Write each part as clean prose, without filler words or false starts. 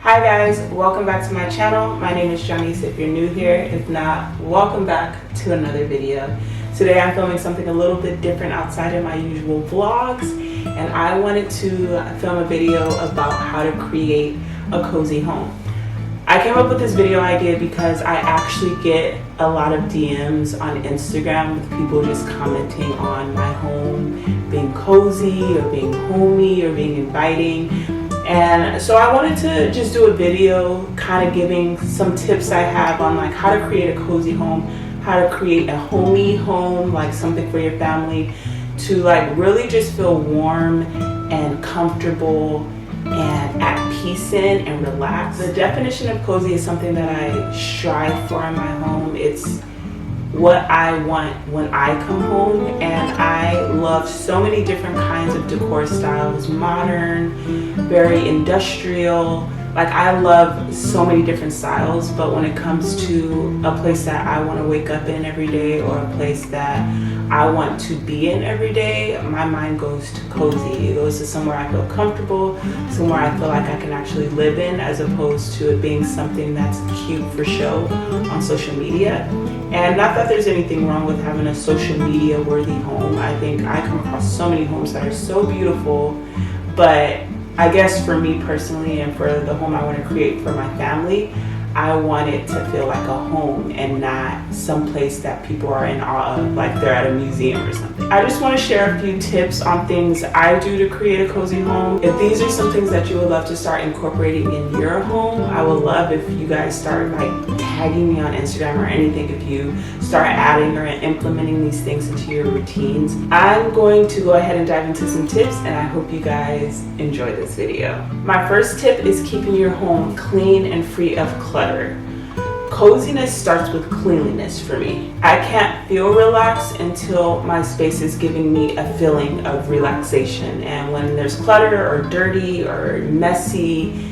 Hi guys, welcome back to my channel. My name is Janice if you're new here. If not, welcome back to another video. Today I'm filming something a little bit different outside of my usual vlogs, and I wanted to film a video about how to create a cozy home. I came up with this video idea because I actually get a lot of DMs on Instagram with people just commenting on my home being cozy or being homey or being inviting. And so I wanted to just do a video kind of giving some tips I have on like how to create a cozy home, how to create a homey home, like something for your family to like really just feel warm and comfortable and at peace in and relaxed. The definition of cozy is something that I strive for in my home. It's what I want when I come home, and I love so many different kinds of decor styles, modern, very industrial. Like I love so many different styles, but when it comes to a place that I want to wake up in every day or a place that I want to be in every day, my mind goes to cozy. It goes to somewhere I feel comfortable, somewhere I feel like I can actually live in, as opposed to it being something that's cute for show on social media. And not that there's anything wrong with having a social media worthy home. I think I come across so many homes that are so beautiful, but I guess for me personally and for the home I want to create for my family, I want it to feel like a home and not some place that people are in awe of, like they're at a museum or something. I just want to share a few tips on things I do to create a cozy home. If these are some things that you would love to start incorporating in your home, I would love if you guys start like tagging me on Instagram or anything if you start adding or implementing these things into your routines. I'm going to go ahead and dive into some tips, and I hope you guys enjoy this video. My first tip is keeping your home clean and free of clutter. Coziness starts with cleanliness for me. I can't feel relaxed until my space is giving me a feeling of relaxation. And when there's clutter or dirty or messy,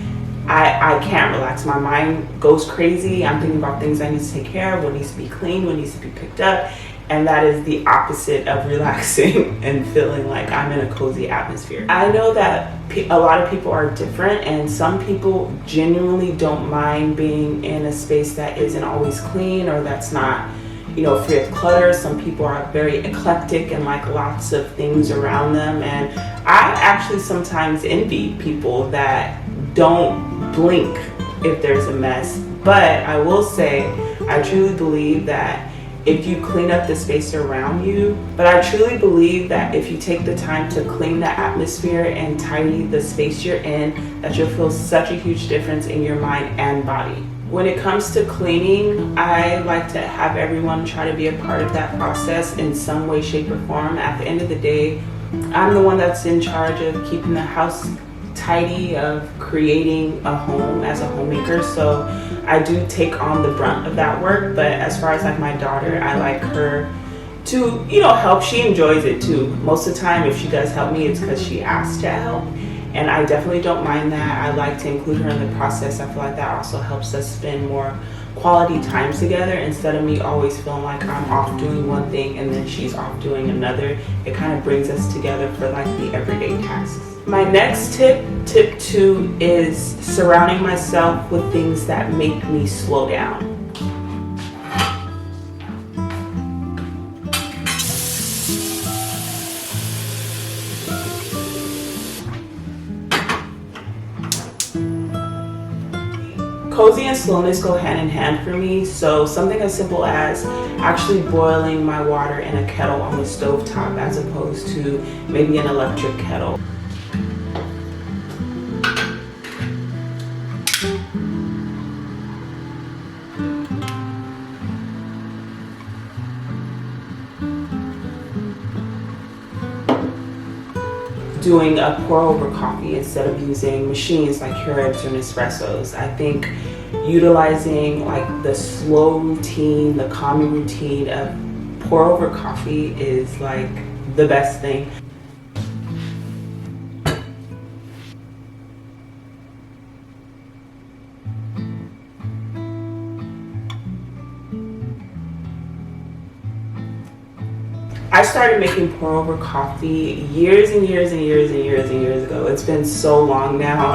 I can't relax. My mind goes crazy. I'm thinking about things I need to take care of, what needs to be cleaned, what needs to be picked up. And that is the opposite of relaxing and feeling like I'm in a cozy atmosphere. I know that a lot of people are different, and some people genuinely don't mind being in a space that isn't always clean or that's not, free of clutter. Some people are very eclectic and like lots of things around them. And I actually sometimes envy people that don't blink if there's a mess. But I will say, I truly believe that if you clean up the space around you, but I truly believe that if you take the time to clean the atmosphere and tidy the space you're in, that you'll feel such a huge difference in your mind and body. When it comes to cleaning, I like to have everyone try to be a part of that process in some way, shape, or form. At the end of the day, I'm the one that's in charge of keeping the house tidy, of creating a home as a homemaker. So I do take on the brunt of that work. But as far as like my daughter, I like her to, help. She enjoys it too. Most of the time, if she does help me, it's because she asked to help. And I definitely don't mind that. I like to include her in the process. I feel like that also helps us spend more quality time together instead of me always feeling like I'm off doing one thing and then she's off doing another. It kind of brings us together for like the everyday tasks. My next tip 2, is surrounding myself with things that make me slow down. Cozy and slowness go hand in hand for me, so something as simple as actually boiling my water in a kettle on the stovetop as opposed to maybe an electric kettle. Doing a pour over coffee instead of using machines like Keurigs or Nespressos. I think utilizing like the slow routine, the calming routine of pour over coffee is like the best thing. I started making pour over coffee years and years and years and years and years ago. It's been so long now.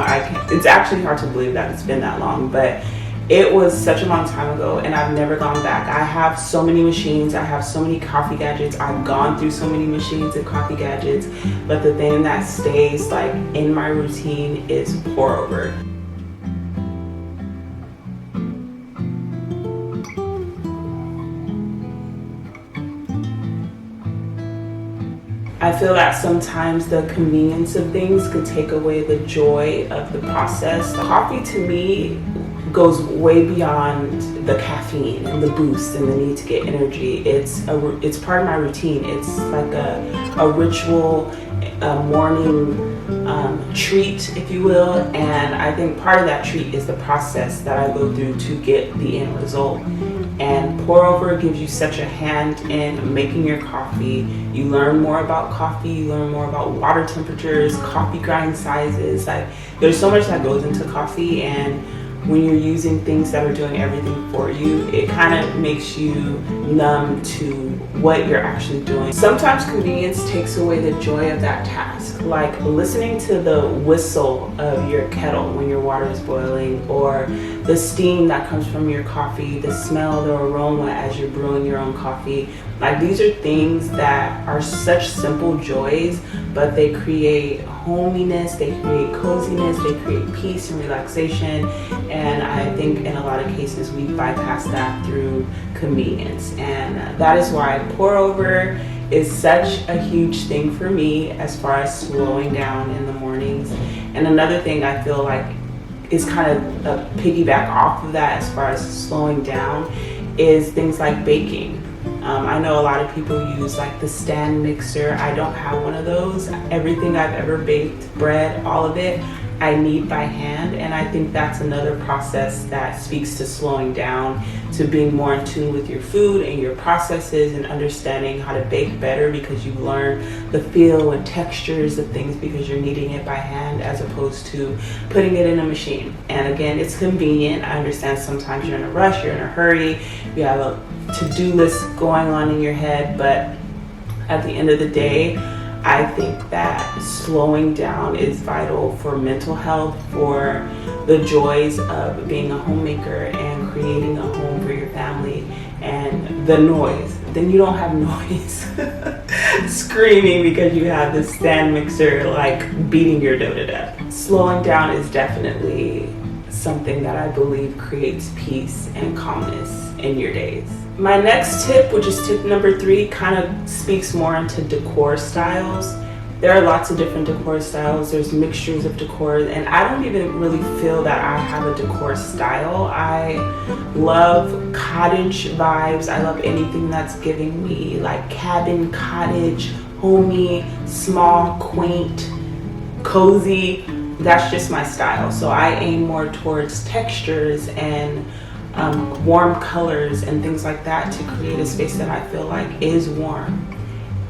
It's actually hard to believe that it's been that long, but it was such a long time ago and I've never gone back. I have so many machines. I have so many coffee gadgets. I've gone through so many machines and coffee gadgets, but the thing that stays like in my routine is pour over. I feel that sometimes the convenience of things could take away the joy of the process. Coffee to me goes way beyond the caffeine and the boost and the need to get energy. It's part of my routine. It's like a ritual, a morning treat, if you will. And I think part of that treat is the process that I go through to get the end result. And pour over gives you such a hand in making your coffee. You learn more about coffee, you learn more about water temperatures, coffee grind sizes. Like, there's so much that goes into coffee, and when you're using things that are doing everything for you, it kind of makes you numb to what you're actually doing. Sometimes convenience takes away the joy of that task, like listening to the whistle of your kettle when your water is boiling, or the steam that comes from your coffee, the smell, the aroma as you're brewing your own coffee. Like, these are things that are such simple joys, but they create hominess, they create coziness, they create peace and relaxation. And I think in a lot of cases we bypass that through convenience. And that is why pour over is such a huge thing for me as far as slowing down in the mornings. And another thing I feel like is kind of a piggyback off of that as far as slowing down is things like baking. I know a lot of people use like the stand mixer. I don't have one of those. Everything I've ever baked, bread, all of it, I knead by hand. And I think that's another process that speaks to slowing down, to being more in tune with your food and your processes, and understanding how to bake better because you learn the feel and textures of things because you're kneading it by hand as opposed to putting it in a machine. And again, it's convenient. I understand sometimes you're in a rush, you're in a hurry, you have a to-do list going on in your head, but at the end of the day, I think that slowing down is vital for mental health, for the joys of being a homemaker and creating a home for your family, and the noise. Then you don't have noise screaming because you have this stand mixer like beating your dough to death. Slowing down is definitely something that I believe creates peace and calmness in your days. My next tip, which is tip number 3, kind of speaks more into decor styles. There are lots of different decor styles. There's mixtures of decor, and I don't even really feel that I have a decor style. I love cottage vibes. I love anything that's giving me like cabin, cottage, homey, small, quaint, cozy. That's just my style. So I aim more towards textures and warm colors and things like that to create a space that I feel like is warm.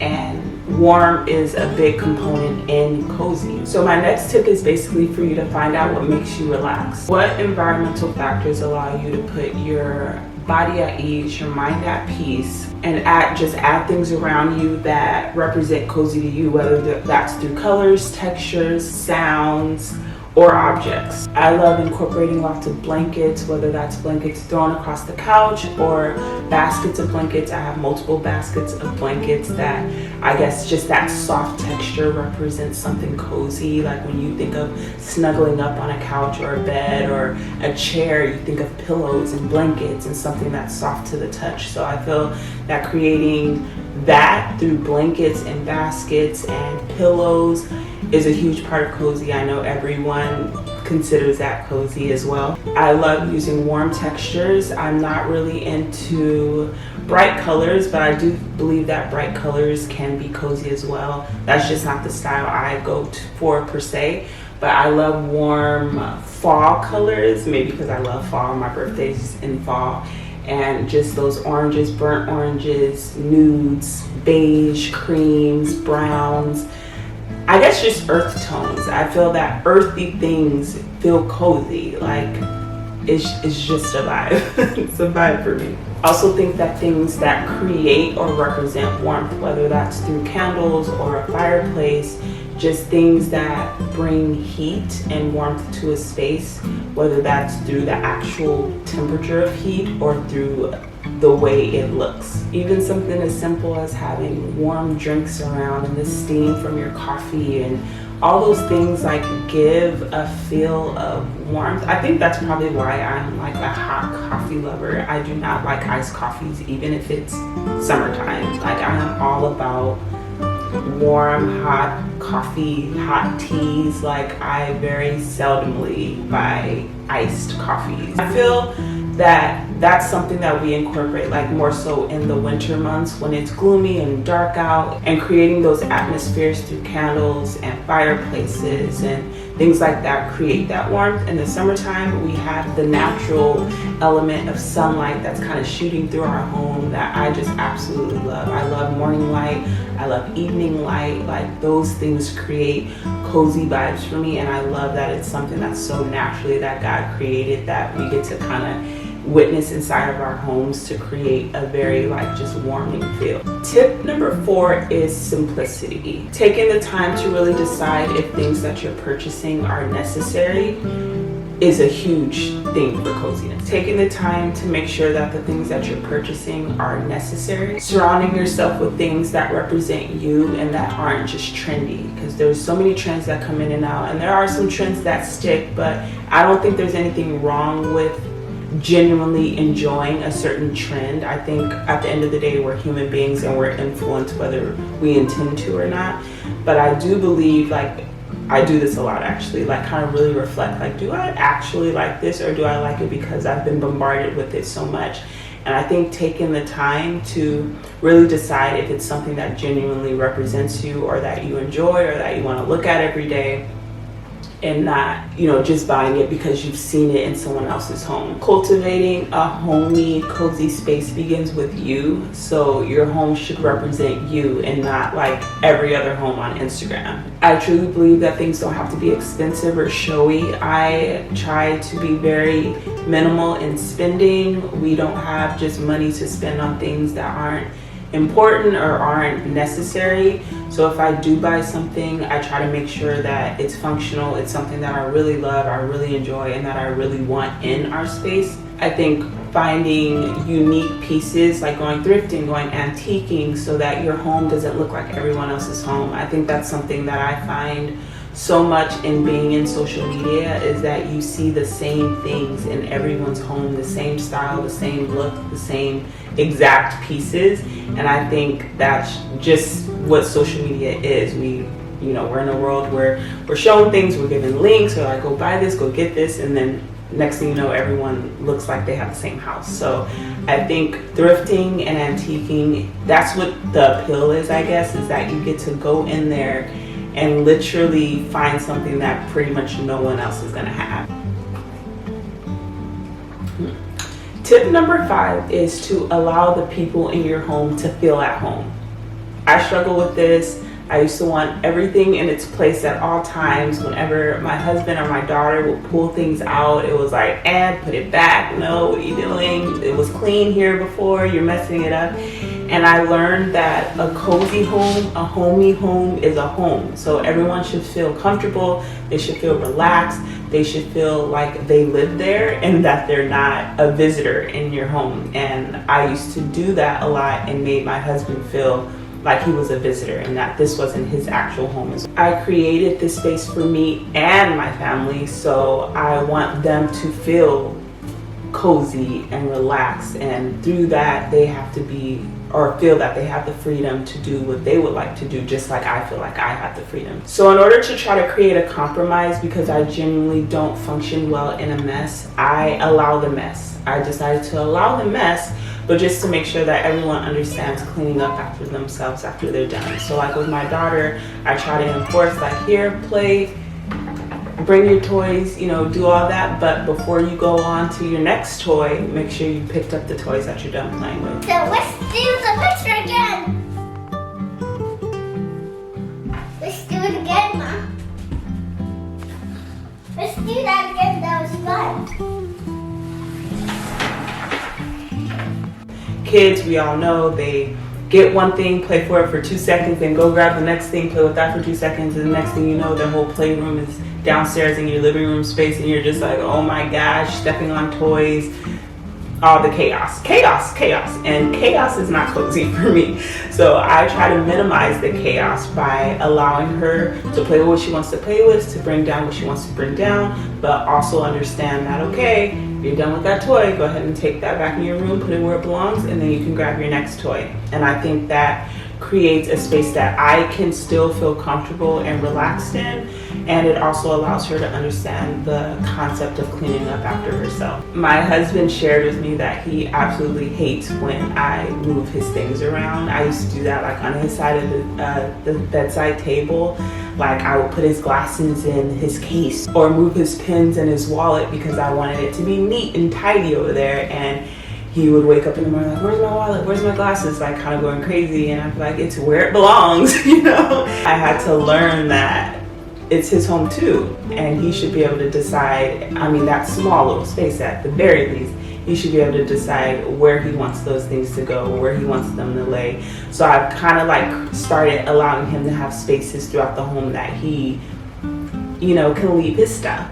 And warm is a big component in cozy. So my next tip is basically for you to find out what makes you relax. What environmental factors allow you to put your body at ease, your mind at peace, and just add things around you that represent cozy to you, whether that's through colors, textures, sounds, or objects. I love incorporating lots of blankets, whether that's blankets thrown across the couch or baskets of blankets. I have multiple baskets of blankets that I guess just that soft texture represents something cozy. Like when you think of snuggling up on a couch or a bed or a chair, you think of pillows and blankets and something that's soft to the touch. So I feel that creating that through blankets and baskets and pillows is a huge part of cozy. I know everyone considers that cozy as well. I love using warm textures. I'm not really into bright colors, but I do believe that bright colors can be cozy as well. That's just not the style I go for per se, but I love warm fall colors, maybe because I love fall. My birthday's in fall. And just those oranges, burnt oranges, nudes, beige, creams, browns. I guess just earth tones. I feel that earthy things feel cozy. Like it's just a vibe. It's a vibe for me. I also think that things that create or represent warmth, whether that's through candles or a fireplace, just things that bring heat and warmth to a space, whether that's through the actual temperature of heat or through the way it looks. Even something as simple as having warm drinks around and the steam from your coffee and all those things like give a feel of warmth. I think that's probably why I'm like a hot coffee lover. I do not like iced coffees even if it's summertime. Like I am all about warm, hot coffee, hot teas. Like I very seldomly buy iced coffees. I feel that that's something that we incorporate like more so in the winter months when it's gloomy and dark out, and creating those atmospheres through candles and fireplaces and things like that create that warmth. In the summertime, we have the natural element of sunlight that's kind of shooting through our home that I just absolutely love. I love morning light, I love evening light. Like those things create cozy vibes for me, and I love that it's something that's so naturally that God created that we get to kind of witness inside of our homes to create a very like just warming feel. Tip number 4 is simplicity. Taking the time to really decide if things that you're purchasing are necessary is a huge thing for coziness. Taking the time to make sure that the things that you're purchasing are necessary. Surrounding yourself with things that represent you and that aren't just trendy, because there's so many trends that come in and out, and there are some trends that stick, but I don't think there's anything wrong with genuinely enjoying a certain trend. I think at the end of the day, we're human beings and we're influenced whether we intend to or not. But I do believe, like, I do this a lot actually, like kind of really reflect, like, do I actually like this, or do I like it because I've been bombarded with it so much? And I think taking the time to really decide if it's something that genuinely represents you or that you enjoy or that you want to look at every day, and not, you know, just buying it because you've seen it in someone else's home. Cultivating a homey, cozy space begins with you. So your home should represent you and not like every other home on Instagram. I truly believe that things don't have to be expensive or showy. I try to be very minimal in spending. We don't have just money to spend on things that aren't important or aren't necessary. So if I do buy something, I try to make sure that it's functional, it's something that I really love, I really enjoy, and that I really want in our space. I think finding unique pieces, like going thrifting, going antiquing, so that your home doesn't look like everyone else's home. I think that's something that I find so much in being in social media, is that you see the same things in everyone's home, the same style, the same look, the same exact pieces. And I think that's just what social media is. We're in a world where we're showing things, we're giving links, we're like, go buy this, go get this, and then next thing you know, everyone looks like they have the same house. So I think thrifting and antiquing, that's what the appeal is, I guess, is that you get to go in there and literally find something that pretty much no one else is gonna have. Tip number 5 is to allow the people in your home to feel at home. I struggle with this. I used to want everything in its place at all times. Whenever my husband or my daughter would pull things out, it was like, put it back. No, what are you doing? It was clean here before, you're messing it up. And I learned that a cozy home, a homey home, is a home. So everyone should feel comfortable, they should feel relaxed, they should feel like they live there and that they're not a visitor in your home. And I used to do that a lot and made my husband feel like he was a visitor and that this wasn't his actual home. I created this space for me and my family, so I want them to feel cozy and relaxed, and through that they have to be, or feel that they have the freedom to do what they would like to do, just like I feel like I have the freedom. So in order to try to create a compromise, because I genuinely don't function well in a mess, I allow the mess. I decided to allow the mess, but just to make sure that everyone understands cleaning up after themselves after they're done. So like with my daughter, I try to enforce like, here, play, bring your toys, do all that, but before you go on to your next toy, make sure you picked up the toys that you're done playing with. So let's do the picture again. Let's do it again, Mom. Let's do that again, that was fun. kids, we all know they get one thing, play for it for 2 seconds, then go grab the next thing, play with that for 2 seconds, and the next thing you know, their whole playroom is downstairs in your living room space, and you're just like, oh my gosh, stepping on toys, all the chaos. And chaos is not cozy for me. So I try to minimize the chaos by allowing her to play with what she wants to play with, to bring down what she wants to bring down, but also understand that, okay, you're done with that toy, go ahead and take that back in your room, put it where it belongs, and then you can grab your next toy. And I think that creates a space that I can still feel comfortable and relaxed in, and it also allows her to understand the concept of cleaning up after herself. My husband shared with me that he absolutely hates when I move his things around. I used to do that like on his side of the bedside table. Like I would put his glasses in his case or move his pens in his wallet because I wanted it to be neat and tidy over there. And he would wake up in the morning like, where's my wallet? Where's my glasses? Like kind of going crazy. And I'm like, it's where it belongs, you know? I had to learn that it's his home too. And he should be able to decide, I mean, that small little space at the very least, he should be able to decide where he wants those things to go, where he wants them to lay. So I've kind of like started allowing him to have spaces throughout the home that he, you know, can leave his stuff.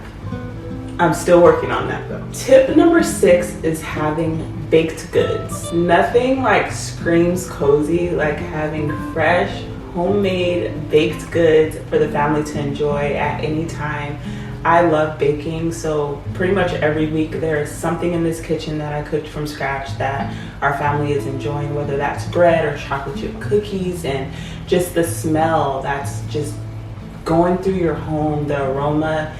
I'm still working on that though. Tip number 6 is having baked goods. Nothing like screams cozy like having fresh, homemade baked goods for the family to enjoy at any time. I love baking, so pretty much every week there is something in this kitchen that I cooked from scratch that our family is enjoying, whether that's bread or chocolate chip cookies, and just the smell that's just going through your home, the aroma,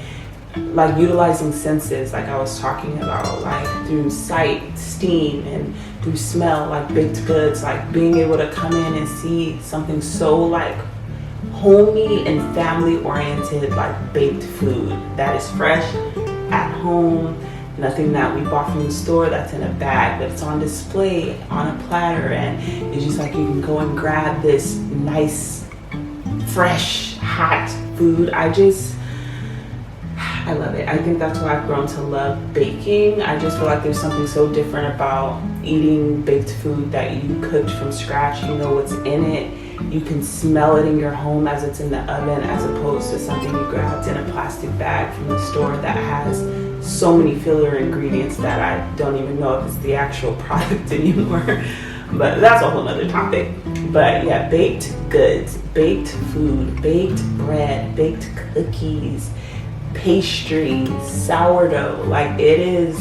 like utilizing senses like I was talking about, like through sight, steam, and through smell, like baked goods, like being able to come in and see something so like homey and family oriented, like baked food that is fresh at home, nothing that we bought from the store that's in a bag, but it's on display on a platter, and it's just like you can go and grab this nice fresh hot food. I love it. I think that's why I've grown to love baking. I just feel like there's something so different about eating baked food that you cooked from scratch. You know what's in it. You can smell it in your home as it's in the oven, as opposed to something you grabbed in a plastic bag from the store that has so many filler ingredients that I don't even know if it's the actual product anymore. But that's a whole nother topic. But yeah, baked goods, baked food, baked bread, baked cookies, pastries, sourdough, like it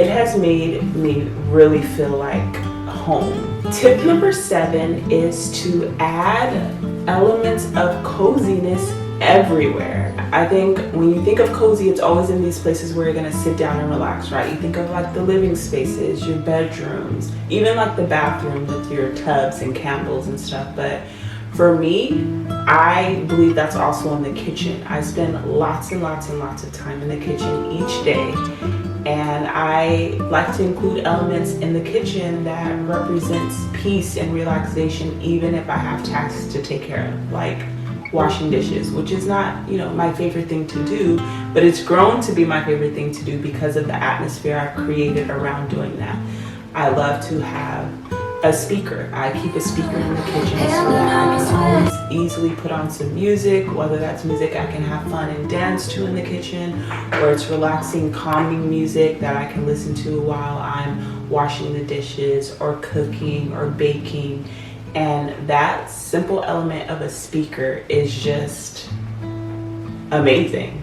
has made me really feel like home. Tip number 7 is to add elements of coziness everywhere. I think when you think of cozy, it's always in these places where you're gonna sit down and relax, right? You think of like the living spaces, your bedrooms, even like the bathroom with your tubs and candles and stuff. But for me, I believe that's also in the kitchen. I spend lots and lots and lots of time in the kitchen each day, and I like to include elements in the kitchen that represents peace and relaxation, even if I have tasks to take care of, like washing dishes, which is not, you know, my favorite thing to do, but it's grown to be my favorite thing to do because of the atmosphere I've created around doing that. I love to have a speaker. I keep a speaker in the kitchen so that I can always easily put on some music, whether that's music I can have fun and dance to in the kitchen, or it's relaxing, calming music that I can listen to while I'm washing the dishes or cooking or baking. And that simple element of a speaker is just amazing.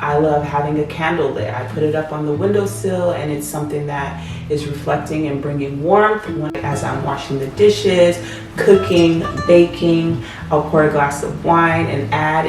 I love having a candle lit. I put it up on the windowsill, and it's something that is reflecting and bringing warmth as I'm washing the dishes, cooking, baking. I'll pour a glass of wine and tie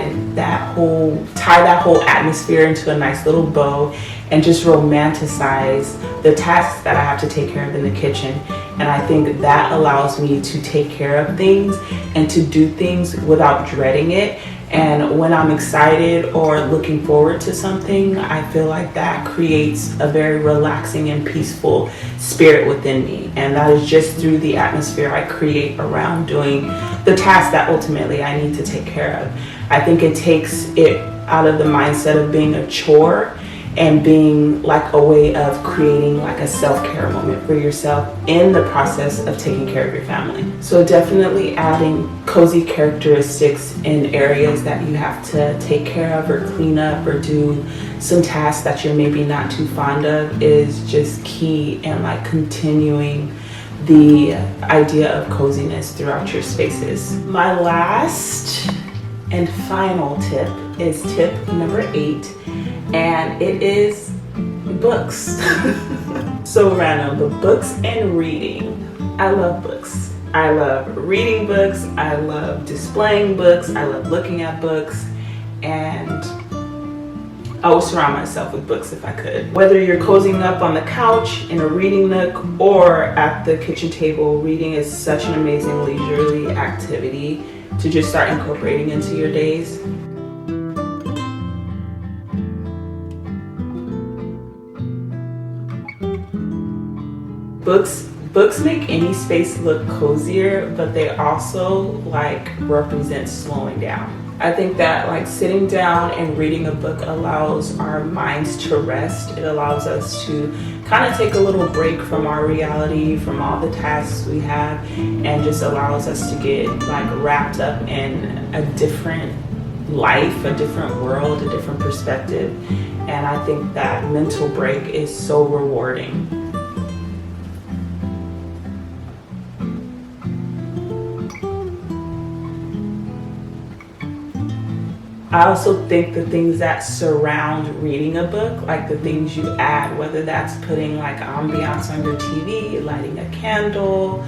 that whole atmosphere into a nice little bow and just romanticize the tasks that I have to take care of in the kitchen. And I think that allows me to take care of things and to do things without dreading it. And when I'm excited or looking forward to something, I feel like that creates a very relaxing and peaceful spirit within me. And that is just through the atmosphere I create around doing the tasks that ultimately I need to take care of. I think it takes it out of the mindset of being a chore and being like a way of creating like a self-care moment for yourself in the process of taking care of your family. So definitely adding cozy characteristics in areas that you have to take care of or clean up or do some tasks that you're maybe not too fond of is just key in like continuing the idea of coziness throughout your spaces. My last and final tip is tip number 8, and it is books. So random, but books and reading. I love books. I love reading books. I love displaying books. I love looking at books, and I would surround myself with books if I could. Whether you're cozying up on the couch in a reading nook or at the kitchen table, reading is such an amazing leisurely activity to just start incorporating into your days. Books make any space look cozier, but they also like represent slowing down. I think that like sitting down and reading a book allows our minds to rest. It allows us to kind of take a little break from our reality, from all the tasks we have, and just allows us to get like wrapped up in a different life, a different world, a different perspective. And I think that mental break is so rewarding. I also think the things that surround reading a book, like the things you add, whether that's putting like ambiance on your TV, lighting a candle,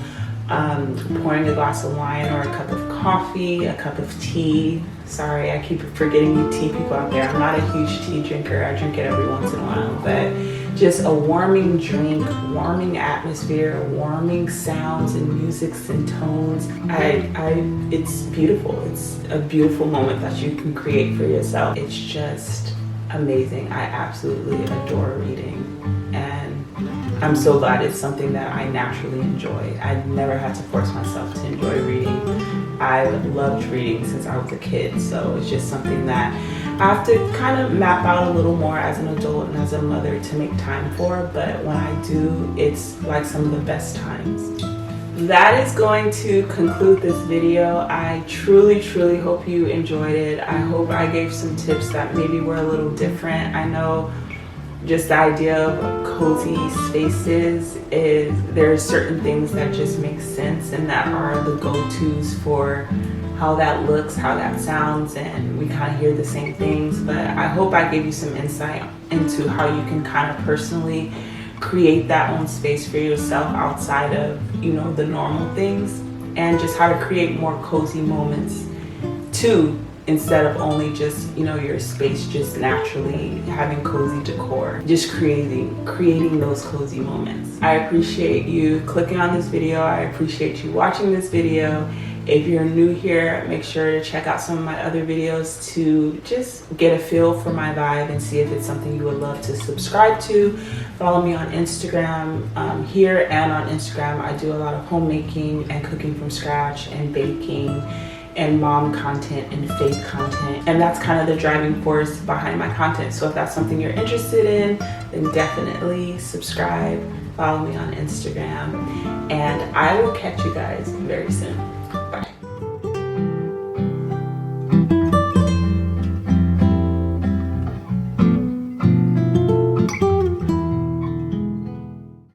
pouring a glass of wine or a cup of coffee, a cup of tea. Sorry, I keep forgetting you tea people out there. I'm not a huge tea drinker. I drink it every once in a while, but just a warming drink, warming atmosphere, warming sounds and musics and tones. It's beautiful. It's a beautiful moment that you can create for yourself. It's just amazing. I absolutely adore reading, and I'm so glad it's something that I naturally enjoy. I never had to force myself to enjoy reading. I've loved reading since I was a kid, so it's just something that I have to kind of map out a little more as an adult and as a mother to make time for, but when I do, it's like some of the best times. That is going to conclude this video. I truly hope you enjoyed it. I hope I gave some tips that maybe were a little different. I know just the idea of cozy spaces is there are certain things that just make sense and that are the go-tos for how that looks, how that sounds, and we kind of hear the same things. But I hope I gave you some insight into how you can kind of personally create that own space for yourself outside of, you know, the normal things, and just how to create more cozy moments too, instead of only just, you know, your space just naturally having cozy decor, just creating those cozy moments. I appreciate you clicking on this video. I appreciate you watching this video. If you're new here, make sure to check out some of my other videos to just get a feel for my vibe and see if it's something you would love to subscribe to. Follow me on Instagram. Here and on Instagram, I do a lot of homemaking and cooking from scratch and baking and mom content and faith content, and that's kind of the driving force behind my content. So if that's something you're interested in, then definitely subscribe, follow me on Instagram, and I will catch you guys very soon.